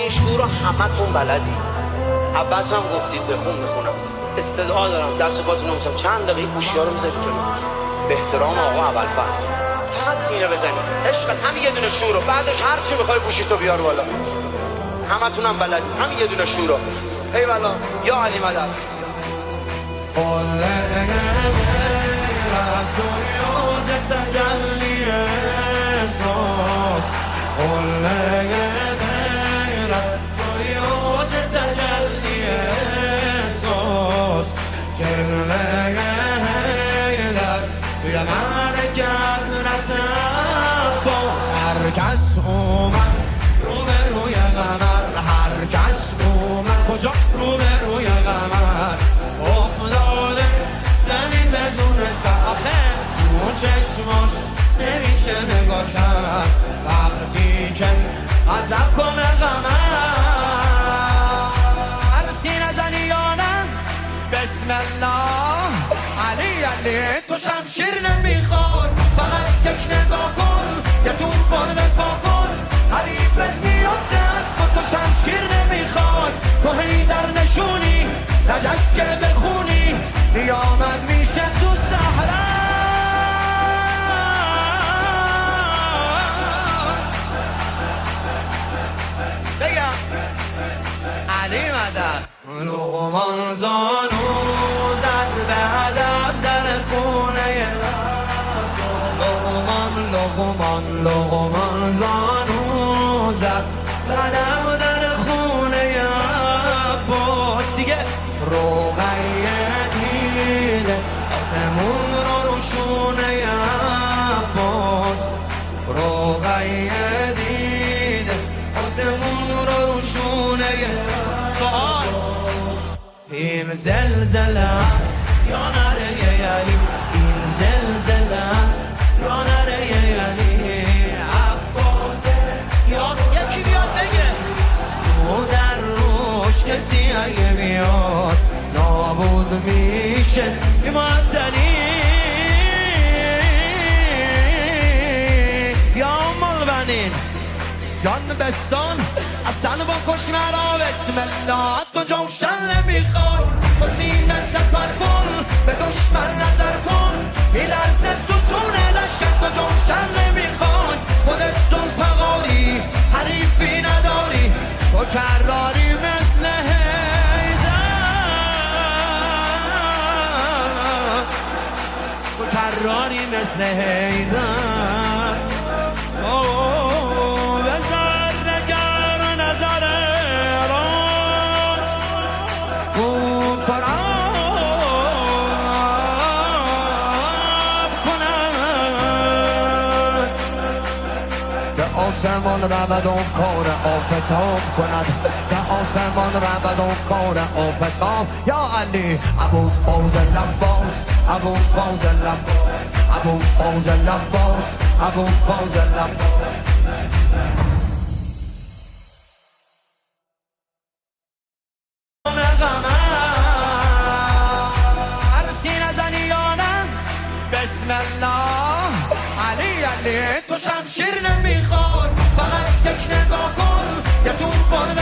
این شعور رو همتون بلدی. عباس هم گفتید بخون میخونم. استدعا دارم دست پاتون رو میسم چند دقیقه گوشی‌ها رو میذارید جلو به احترام آقا ابوالفضل. فقط سینه بزنید عشق از همین یه دونه شعور رو، بعدش هر چی میخوای گوشیتو بیار بالا. همتون هم بلدی همین یه دونه شعور رو. ای والا یا علی مدد. هرکس اومد رو به روی قمر، هرکس اومد کجا رو به روی قمر افتاده زمین بدون سر. آخه تو چشماش نمیشه نگاه کرد وقتی که عذب کنه قمر. سینه زنی یا نه بسم الله علی علی تو شمشیر نمیخواد فقط یک نگاه کن یه توفان بپا کن حریفت میافته است تو شمشیر نمیخواد تو هی در نشونی نجس که بخونی قیامت میشه تو صحرا. بگم علی مدد. لقمان زانو زد به هدف در خونه لقمان زانو زد به هدف در خونه عباس. دیگه روغیه دیده آسمون رو روشونه عباس. روغیه دیده آسمون رو روشونه. سوال این زلزله است یا نره یعنی این زلزله است یا نره یعنی عباسه یا یکی بیاد بگه تو در روش کسی اگه بیاد نابود میشه معطلی. یا مالبنین جان بستان اصلا با کش مرا بسم الله تو جوشن نمیخوای با سینه سفر کن به دشمن نظر کن میلرزه ستون لشکر تو جوشن نمیخوای خودت زلفقاری حریفی نداری تو کراری مثل حیدر تو کراری مثل حیدر. آسمان رود و کار آفتاب کند به آسمان رود و کار آفتاب. یا علی ابو فوزل عباس ابو فوزل عباس ابو فوزل عباس ابو فوزل عباس. سینه زنی یا نه بسم الله علی علی تو شمشیر نمیخواد فقط یک نگاه کن یه توفان